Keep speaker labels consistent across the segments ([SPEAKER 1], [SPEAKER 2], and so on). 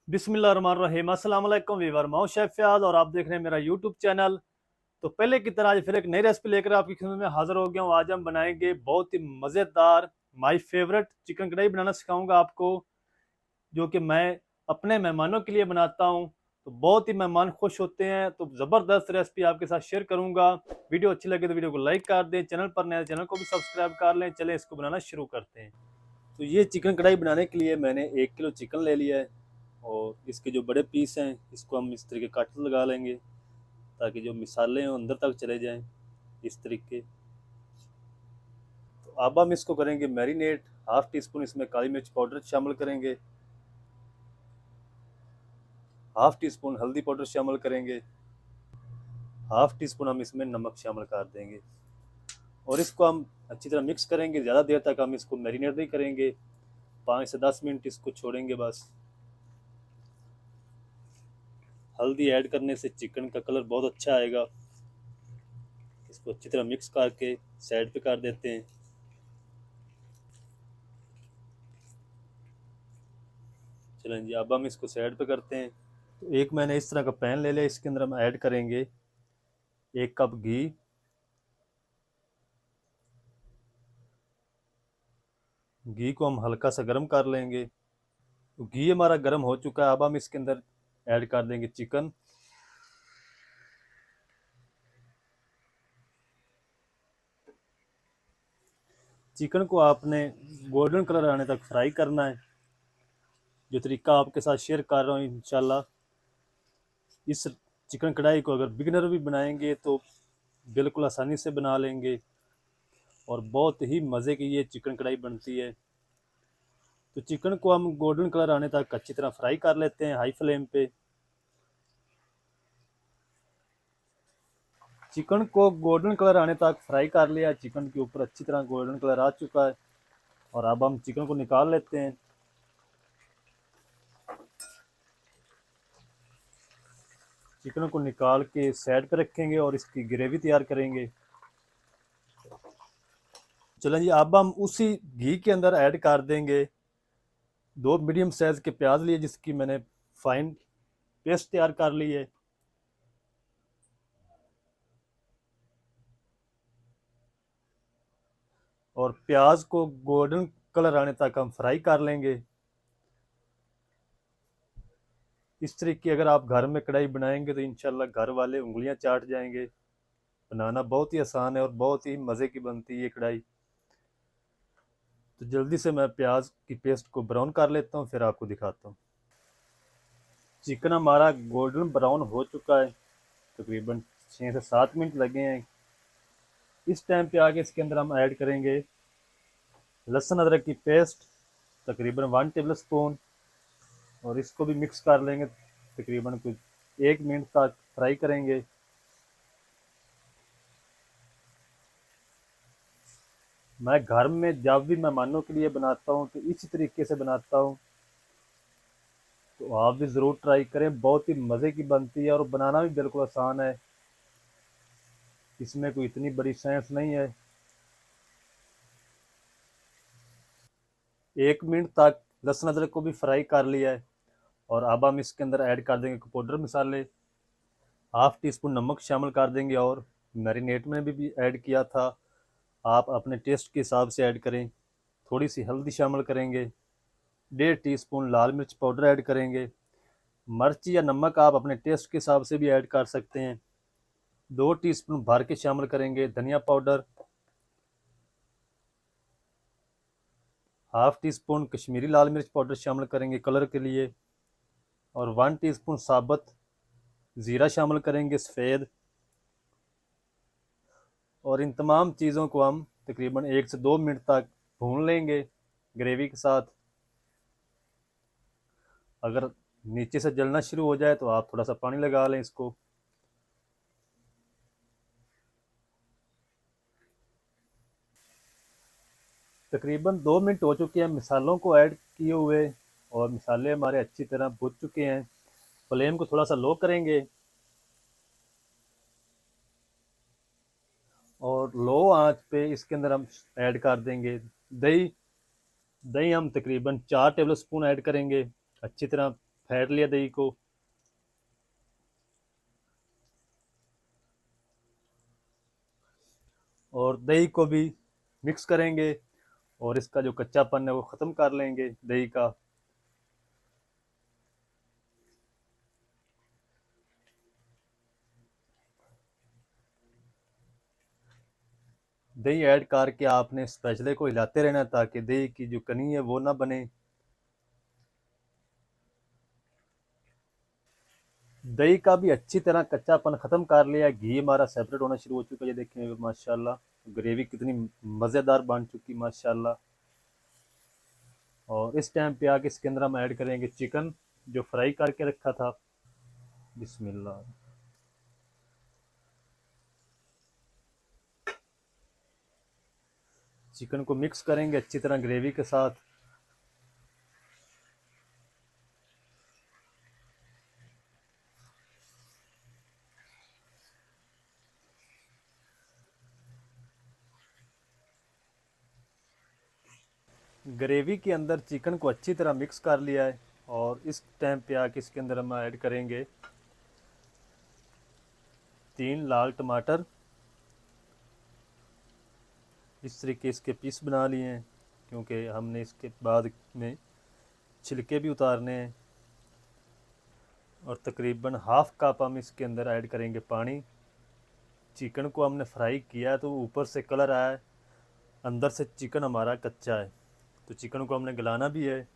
[SPEAKER 1] बिस्मिल्लाहिर्रहमानिर्रहीम। अस्सलाम वालेकुम वीवर, मैं हूं शेफ फयाज और आप देख रहे हैं मेरा यूट्यूब चैनल। तो पहले की तरह आज फिर एक नई रेसिपी लेकर आपकी खिदमत में हाजिर हो गया हूं। आज हम बनाएंगे बहुत ही मज़ेदार माय फेवरेट चिकन कढ़ाई बनाना सिखाऊंगा आपको, जो कि मैं अपने मेहमानों के लिए बनाता हूं। तो बहुत ही मेहमान खुश होते हैं। तो ज़बरदस्त रेसिपी आपके साथ शेयर करूंगा। वीडियो अच्छी लगे तो वीडियो को लाइक कर दें, चैनल पर नए चैनल को भी सब्सक्राइब कर लें। चलें इसको बनाना शुरू करते हैं। तो ये चिकन कढ़ाई बनाने के लिए मैंने 1 किलो चिकन ले लिया है और इसके जो बड़े पीस हैं इसको हम इस तरीके कट लगा लेंगे ताकि जो मिसाले हैं अंदर तक चले जाएं इस तरीके। तो अब हम इसको करेंगे मैरिनेट। 1/2 टी स्पून इसमें काली मिर्च पाउडर शामिल करेंगे, 1/2 टी स्पून हल्दी पाउडर शामिल करेंगे, 1/2 टी स्पून हम इसमें नमक शामिल कर देंगे और इसको हम अच्छी तरह मिक्स करेंगे। ज़्यादा देर तक हम इसको मैरिनेट नहीं करेंगे, 5 से 10 मिनट इसको छोड़ेंगे बस। हल्दी ऐड करने से चिकन का कलर बहुत अच्छा आएगा। इसको अच्छी तरह मिक्स करके साइड पे कर देते हैं। चलें जी, अब हम इसको साइड पे करते हैं। तो एक मैंने इस तरह का पैन ले लिया, इसके अंदर हम ऐड करेंगे 1 कप घी। घी को हम हल्का सा गर्म कर लेंगे। तो घी हमारा गर्म हो चुका है। अब हम इसके अंदर ऐड कर देंगे चिकन। चिकन को आपने गोल्डन कलर आने तक फ्राई करना है। जो तरीका आपके साथ शेयर कर रहा हूँ, इंशाल्लाह इस चिकन कढ़ाई को अगर बिगनर भी बनाएंगे तो बिल्कुल आसानी से बना लेंगे और बहुत ही मज़े की ये चिकन कढ़ाई बनती है। तो चिकन को हम गोल्डन कलर आने तक अच्छी तरह फ्राई कर लेते हैं हाई फ्लेम पे। चिकन को गोल्डन कलर आने तक फ्राई कर लिया। चिकन के ऊपर अच्छी तरह गोल्डन कलर आ चुका है और अब हम चिकन को निकाल लेते हैं। चिकन को निकाल के साइड पे रखेंगे और इसकी ग्रेवी तैयार करेंगे। चलें जी, अब हम उसी घी के अंदर ऐड कर देंगे 2 मीडियम साइज़ के प्याज लिए, जिसकी मैंने फाइन पेस्ट तैयार कर ली है। और प्याज को गोल्डन कलर आने तक हम फ्राई कर लेंगे। इस तरीके अगर आप घर में कढ़ाई बनाएंगे तो इंशाल्लाह घर वाले उंगलियां चाट जाएंगे। बनाना बहुत ही आसान है और बहुत ही मज़े की बनती है ये कढ़ाई। तो जल्दी से मैं प्याज की पेस्ट को ब्राउन कर लेता हूँ, फिर आपको दिखाता हूँ। चिकन हमारा गोल्डन ब्राउन हो चुका है, तकरीबन 6 से 7 मिनट लगे हैं। इस टाइम पे आगे इसके अंदर हम ऐड करेंगे लहसुन अदरक की पेस्ट, तकरीबन 1 टेबल स्पून, और इसको भी मिक्स कर लेंगे। तकरीबन कुछ 1 मिनट तक फ्राई करेंगे। मैं घर में जब भी मेहमानों के लिए बनाता हूँ तो इसी तरीके से बनाता हूँ। तो आप भी ज़रूर ट्राई करें, बहुत ही मज़े की बनती है और बनाना भी बिल्कुल आसान है। इसमें कोई इतनी बड़ी साइंस नहीं है। 1 मिनट तक लहसुन अदरक को भी फ्राई कर लिया है और अब हम इसके अंदर ऐड कर देंगे पाउडर मसाले। 1/2 टी स्पून नमक शामिल कर देंगे और मैरिनेट में भी ऐड किया था। आप अपने टेस्ट के हिसाब से ऐड करें। थोड़ी सी हल्दी शामिल करेंगे, 1.5 टी स्पून लाल मिर्च पाउडर ऐड करेंगे। मिर्च या नमक आप अपने टेस्ट के हिसाब से भी ऐड कर सकते हैं। 2 टीस्पून भर के शामिल करेंगे धनिया पाउडर, 1/2 टी स्पून कश्मीरी लाल मिर्च पाउडर शामिल करेंगे कलर के लिए, और 1 टीस्पून साबुत ज़ीरा शामिल करेंगे सफ़ेद। और इन तमाम चीज़ों को हम तकरीबन 1 से 2 मिनट तक भून लेंगे ग्रेवी के साथ। अगर नीचे से जलना शुरू हो जाए तो आप थोड़ा सा पानी लगा लें इसको। तकरीबन 2 मिनट हो चुके हैं मिसालों को ऐड किए हुए और मिसाले हमारे अच्छी तरह भुन चुके हैं। फ्लेम को थोड़ा सा लो करेंगे और लो आंच पे इसके अंदर हम ऐड कर देंगे दही। दही हम तकरीबन 4 टेबल स्पून ऐड करेंगे। अच्छी तरह फेंट लिया दही को। और दही को भी मिक्स करेंगे और इसका जो कच्चापन है वो ख़त्म कर लेंगे दही का। दही ऐड करके आपने स्पैचुले को हिलाते रहना ताकि दही की जो कनी है वो ना बने। दही का भी अच्छी तरह कच्चापन ख़त्म कर लिया, घी हमारा सेपरेट होना शुरू हो चुका है। ये देखिए माशाल्लाह ग्रेवी कितनी मज़ेदार बन चुकी माशाल्लाह। और इस टाइम पे आके इसके अंदर हम ऐड करेंगे चिकन जो फ्राई करके रखा था। बिस्मिल्लाह। चिकन को मिक्स करेंगे अच्छी तरह ग्रेवी के साथ। ग्रेवी के अंदर चिकन को अच्छी तरह मिक्स कर लिया है। और इस टाइम पे आके इसके अंदर हम ऐड करेंगे 3 लाल टमाटर। इस तरीके इसके पीस बना लिए हैं क्योंकि हमने इसके बाद में छिलके भी उतारने हैं। और तकरीबन हाफ कप हम इसके अंदर ऐड करेंगे पानी। चिकन को हमने फ्राई किया तो ऊपर से कलर आया है, अंदर से चिकन हमारा कच्चा है, तो चिकन को हमने गलाना भी है।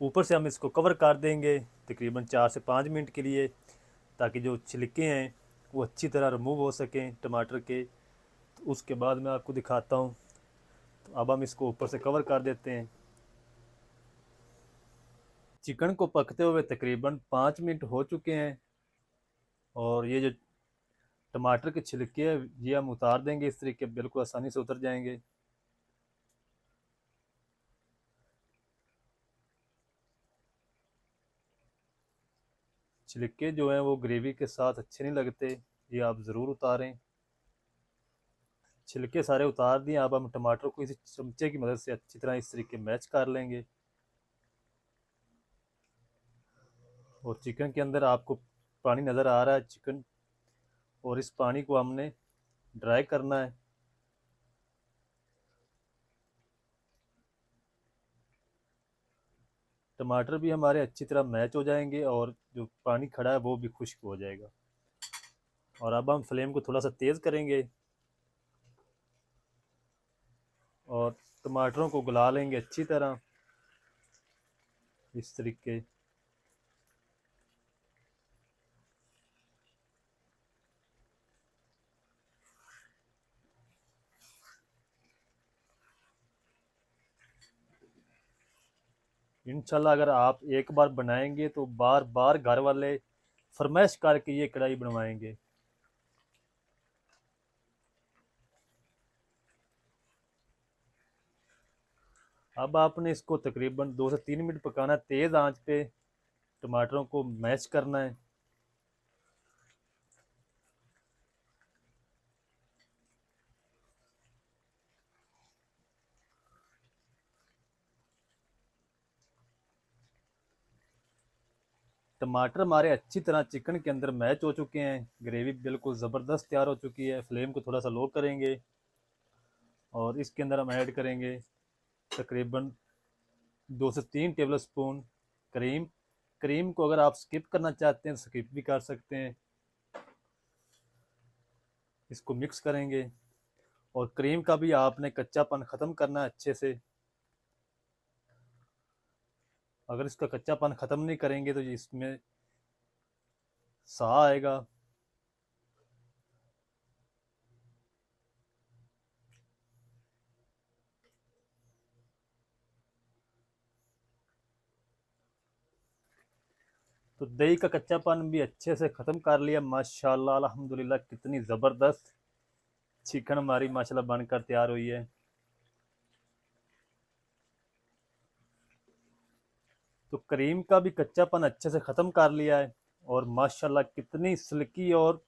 [SPEAKER 1] ऊपर से हम इसको कवर कर देंगे तकरीबन 4 से 5 मिनट के लिए ताकि जो छिलके हैं वो अच्छी तरह रिमूव हो सकें टमाटर के। तो उसके बाद मैं आपको दिखाता हूँ। तो अब हम इसको ऊपर से कवर कर देते हैं। चिकन को पकते हुए तकरीबन 5 मिनट हो चुके हैं। और ये जो टमाटर के छिलके हैं ये हम उतार देंगे, इस तरीके बिल्कुल आसानी से उतर जाएंगे। छिलके जो हैं वो ग्रेवी के साथ अच्छे नहीं लगते, ये आप ज़रूर उतारें। छिलके सारे उतार दिए। अब हम टमाटर को इसी चमचे की मदद से अच्छी तरह इस तरीके मैच कर लेंगे। और चिकन के अंदर आपको पानी नज़र आ रहा है चिकन, और इस पानी को हमने ड्राई करना है। टमाटर भी हमारे अच्छी तरह मैच हो जाएंगे और जो पानी खड़ा है वो भी खुश्क हो जाएगा। और अब हम फ्लेम को थोड़ा सा तेज़ करेंगे और टमाटरों को गला लेंगे अच्छी तरह इस तरीके। इंशाल्लाह अगर आप एक बार बनाएंगे तो बार बार घर वाले फरमाइश करके ये कढ़ाई बनवाएंगे। अब आपने इसको तकरीबन 2 से 3 मिनट पकाना है, तेज़ आंच पे टमाटरों को मैश करना है। टमाटर हमारे अच्छी तरह चिकन के अंदर मैच हो चुके हैं, ग्रेवी बिल्कुल ज़बरदस्त तैयार हो चुकी है। फ्लेम को थोड़ा सा लो करेंगे और इसके अंदर हम ऐड करेंगे तकरीबन 2 से 3 टेबल स्पून क्रीम। क्रीम को अगर आप स्किप करना चाहते हैं स्किप भी कर सकते हैं। इसको मिक्स करेंगे और क्रीम का भी आपने कच्चापन ख़त्म करना है अच्छे से। अगर इसका कच्चापन ख़त्म नहीं करेंगे तो इसमें सा आएगा। तो दही का कच्चापन भी अच्छे से ख़त्म कर लिया माशाल्लाह अल्हम्दुलिल्लाह। कितनी ज़बरदस्त चिकन हमारी माशाल्लाह बनकर तैयार हुई है। तो क्रीम का भी कच्चापन अच्छे से ख़त्म कर लिया है और माशाल्लाह कितनी सिल्की और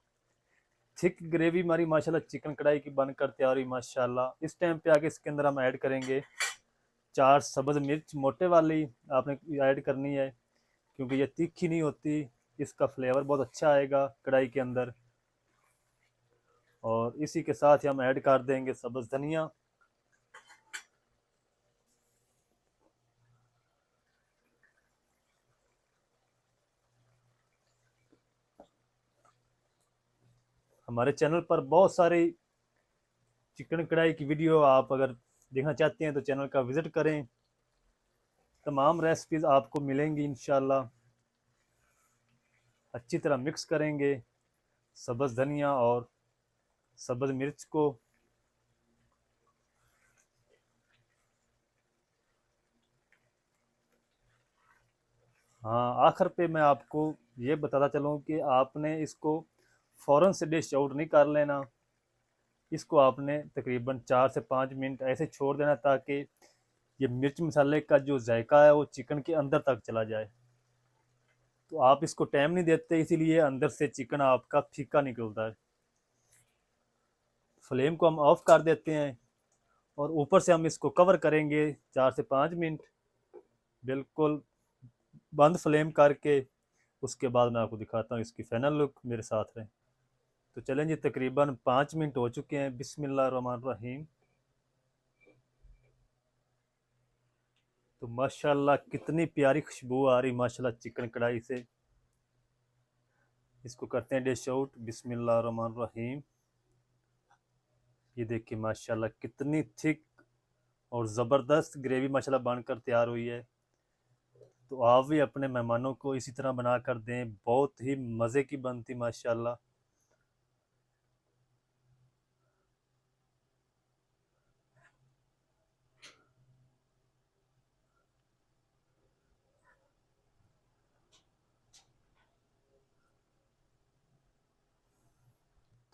[SPEAKER 1] थिक ग्रेवी हमारी माशाल्लाह चिकन कढ़ाई की बनकर तैयार हुई माशाल्लाह। इस टाइम पे आगे इसके अंदर हम ऐड करेंगे 4 सब्ज़ मिर्च मोटे वाली आपने ऐड करनी है क्योंकि ये तीखी नहीं होती, इसका फ्लेवर बहुत अच्छा आएगा कढ़ाई के अंदर। और इसी के साथ ही हम ऐड कर देंगे सब्ज़ धनिया। हमारे चैनल पर बहुत सारी चिकन कढ़ाई की वीडियो आप अगर देखना चाहते हैं तो चैनल का विज़िट करें, तमाम रेसिपीज़ आपको मिलेंगी इंशाल्लाह। अच्छी तरह मिक्स करेंगे सब्ज़ धनिया और सब्ज़ मिर्च को। हाँ, आखिर पे मैं आपको ये बताता चलूँ कि आपने इसको फ़ौरन से डिश आउट नहीं कर लेना। इसको आपने तकरीबन 4 से 5 मिनट ऐसे छोड़ देना ताकि ये मिर्च मसाले का जो जायका है वो चिकन के अंदर तक चला जाए। तो आप इसको टाइम नहीं देते, इसीलिए अंदर से चिकन आपका फीका निकलता है। फ्लेम को हम ऑफ कर देते हैं और ऊपर से हम इसको कवर करेंगे 4 से 5 मिनट, बिल्कुल बंद फ्लेम करके। उसके बाद मैं आपको दिखाता हूँ इसकी फाइनल लुक, मेरे साथ रहें। तो चलें जी, तकरीबन 5 मिनट हो चुके हैं। बिस्मिल्लाहिर्रहमानिर्रहीम। तो माशाल्लाह कितनी प्यारी खुशबू आ रही माशाल्लाह चिकन कढ़ाई से। इसको करते हैं डिश आउट। बिस्मिल्लाहिर्रहमानिर्रहीम। ये देखिए माशाल्लाह कितनी थिक और ज़बरदस्त ग्रेवी माशाल्लाह बनकर तैयार हुई है। तो आप भी अपने मेहमानों को इसी तरह बना कर दें, बहुत ही मज़े की बनती माशाल्लाह।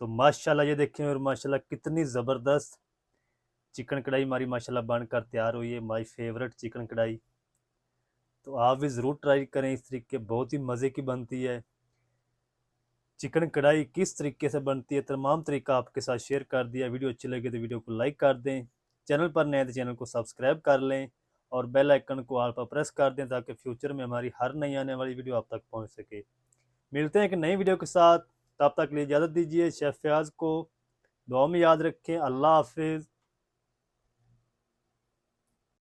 [SPEAKER 1] तो माशाल्लाह ये देखें, और माशाल्लाह कितनी ज़बरदस्त चिकन कढ़ाई हमारी माशाल्लाह बनकर तैयार हुई है, माय फेवरेट चिकन कढ़ाई। तो आप भी ज़रूर ट्राई करें, इस तरीके बहुत ही मज़े की बनती है। चिकन कढ़ाई किस तरीके से बनती है तमाम तरीका आपके साथ शेयर कर दिया। वीडियो अच्छी लगे तो वीडियो को लाइक कर दें, चैनल पर नए तो चैनल को सब्सक्राइब कर लें और बेल आइकन को ऑल पर प्रेस कर दें ताकि फ्यूचर में हमारी हर नई आने वाली वीडियो आप तक पहुंच सके। मिलते हैं एक नई वीडियो के साथ, तब तक के लिए इजाज़त दीजिए। शेफ फयाज को दुआ में याद रखें। अल्लाह हाफिज़।